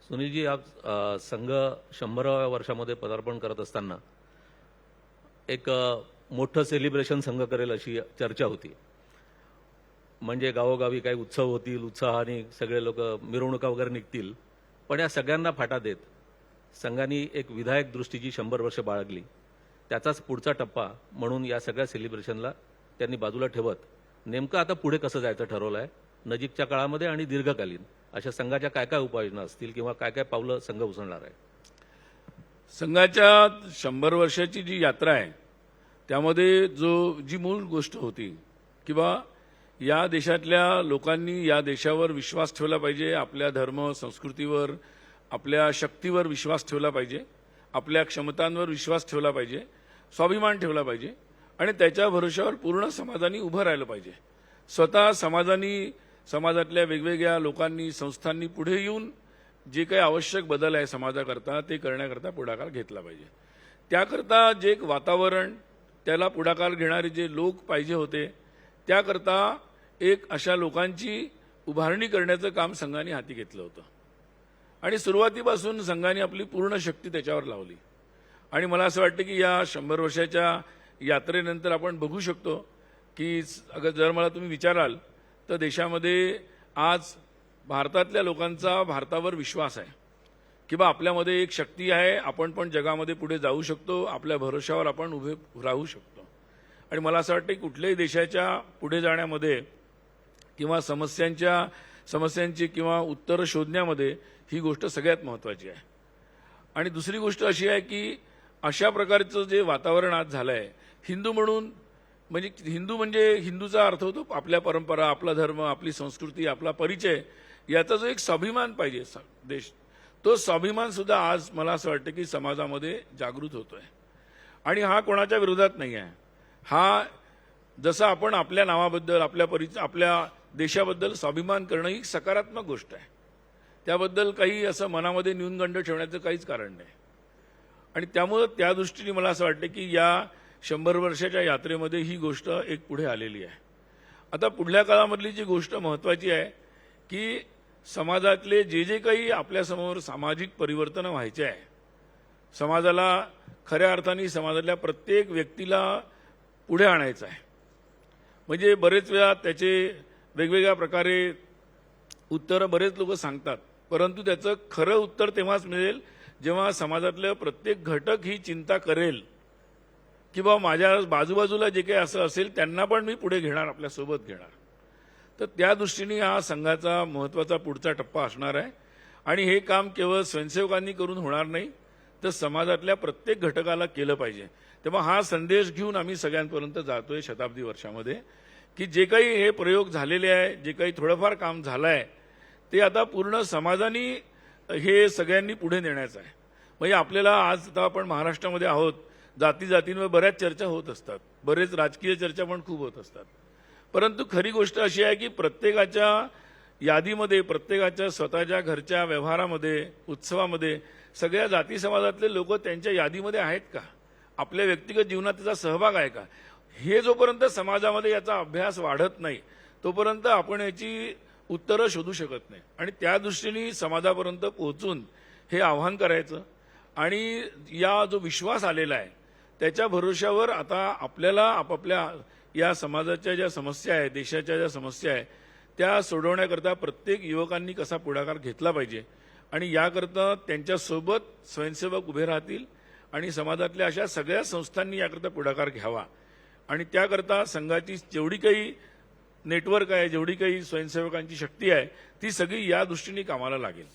सुनीलजी, आज संघ 100व्या वर्षामध्ये पदार्पण करत असताना एक मोठं सेलिब्रेशन संघ करेल अशी चर्चा होती. म्हणजे गावोगावी काही उत्सव होतील, उत्साहाने सगळे लोक मिरवणुका वगैरे निघतील. पण या सगळ्यांना फाटा देत संघाने एक विधायक दृष्टीची 100 वर्ष बाळगली. त्याचाच पुढचा टप्पा म्हणून या सगळ्या सेलिब्रेशनला त्यांनी बाजूला ठेवत नेमकं आता पुढे कसं जायचं ठरवलं आहे, नजीकच्या काळामध्ये आणि दीर्घकालीन अशा संघाच्या काय काय उपाययोजना असतील किंवा काय काय पावलं संघ उचलणार आहे. संघाच्या 100 वर्षाची जी यात्रा आहे त्यामध्ये जी मूळ गोष्ट होती की बा या देशातल्या लोकांनी या देशावर विश्वास ठेवला पाहिजे, आपल्या धर्म संस्कृतीवर आपल्या शक्तीवर विश्वास ठेवला पाहिजे, आपल्या क्षमतांवर विश्वास ठेवला पाहिजे, स्वाभिमान ठेवला पाहिजे आणि त्याच्या भरोश्यावर पूर्ण समाजाने उभं राहिलं पाहिजे. स्वतः समाजातल्या वेगवेगळ्या लोकांनी संस्थांनी पुढे येऊन जे काही आवश्यक बदल आहे समाजाकरता ते करण्याकरता पुढाकार घेतला पाहिजे. त्याकरता जे एक वातावरण त्याला पुढाकार घेणारे जे लोक पाहिजे होते त्याकरता एक अशा लोकांची उभारणी करण्याचं काम संघाने हाती घेतलं होतं आणि सुरुवातीपासून संघाने आपली पूर्ण शक्ती त्याच्यावर लावली. आणि मला असं वाटतं की या 100 वर्षाच्या यात्रेनंतर आपण बघू शकतो की जर मला तुम्ही विचाराल तर देशामध्ये आज भारतातल्या लोकांचा भारतावर विश्वास आहे की बा आपल्यामध्ये एक शक्ती आहे, आपण पण जगामध्ये पुढे जाऊ शकतो, आपल्या भरोश्यावर आपण उभे राहू शकतो. आणि मला असं वाटतं की कुठल्याही देशाच्या पुढे जाण्यामध्ये किंवा समस्यांची किंवा उत्तरं शोधण्यामध्ये ही गोष्ट सगळ्यात महत्त्वाची आहे. आणि दुसरी गोष्ट अशी आहे की अशा प्रकारचं जे वातावरण आज झालं आहे, हिंदू म्हणजे हिंदूचा अर्थ होतो आपल्या परंपरा, आपला धर्म, आपली संस्कृती, आपला परिचय, याचा जो एक स्वाभिमान पाहिजे देश, तो स्वाभिमान सुद्धा आज मला असं वाटतं की समाजामध्ये जागृत होतोय. आणि हा कोणाच्या विरोधात नाही आहे. हा जसं आपण आपल्या नावाबद्दल आपल्या देशाबद्दल स्वाभिमान करणं ही सकारात्मक गोष्ट आहे. त्याबद्दल काही असं मनामध्ये न्यूनगंड ठेवण्याचं काहीच कारण नाही. आणि त्यामुळं त्या दृष्टीने मला असं वाटतं की या 100 वर्षाच्या यात्रेमध्ये ही गोष्ट एक पुढे आलेली आहे. आता पुढल्या काळामधली जी गोष्ट महत्त्वाची आहे की समाजातले जे काही आपल्यासमोर सामाजिक परिवर्तन व्हायचे आहे, समाजाला खऱ्या अर्थाने समाजातल्या प्रत्येक व्यक्तीला पुढे आणायचं आहे. म्हणजे बरेच वेळा त्याचे वेगवेगळ्या प्रकारे उत्तरं बरेच लोक सांगतात, परंतु त्याचं खरं उत्तर तेव्हाच मिळेल जेव्हा समाजातलं प्रत्येक घटक ही चिंता करेल की बा माझ्या बाजूबाजूला जे काही असं असेल त्यांना पण मी पुढे घेणार, आपल्यासोबत घेणार. तर त्या दृष्टीने हा संघाचा महत्त्वाचा पुढचा टप्पा असणार आहे. आणि हे काम केवळ स्वयंसेवकांनी करून होणार नाही, तर समाजातल्या प्रत्येक घटकाला केलं पाहिजे. तेव्हा हा संदेश घेऊन आम्ही सगळ्यांपर्यंत जातोय शताब्दी वर्षामध्ये की जे काही हे प्रयोग झालेले आहे, जे काही थोडंफार काम झालं आहे ते आता पूर्ण समाजाने हे सगळ्यांनी पुढे नेण्याचं आहे. म्हणजे आपल्याला आज आता आपण महाराष्ट्रामध्ये आहोत, जातींवर बऱ्याच चर्चा होत असतात, बरेच राजकीय चर्चा पण खूप होत असतात. परंतु खरी गोष्ट अशी आहे की प्रत्येकाच्या यादीमध्ये, प्रत्येकाच्या स्वतःच्या घरच्या व्यवहारामध्ये, उत्सवामध्ये सगळ्या जाती समाजातले लोक त्यांच्या यादीमध्ये आहेत का, आपल्या व्यक्तिगत जीवनात त्याचा सहभाग आहे का, हे जोपर्यंत समाजामध्ये याचा अभ्यास वाढत नाही तोपर्यंत आपण याची उत्तरं शोधू शकत नाही. आणि त्या दृष्टीने समाजापर्यंत पोहोचून हे आव्हान करायचं. आणि या जो विश्वास आलेला आहे त्याच्या भरोश्यावर आता आपल्याला आपापल्या या समाजाच्या ज्या समस्या आहेत, देशाच्या ज्या समस्या आहेत त्या सोडवण्याकरता प्रत्येक युवकांनी कसा पुढाकार घेतला पाहिजे. आणि याकरता त्यांच्यासोबत स्वयंसेवक उभे राहतील आणि समाजातल्या अशा सगळ्या संस्थांनी याकरता पुढाकार घ्यावा. आणि त्याकरता संघाची जेवढी काही नेटवर्क आहे, जेवढी काही स्वयंसेवकांची शक्ती आहे ती सगळी या दृष्टीने कामाला लागेल.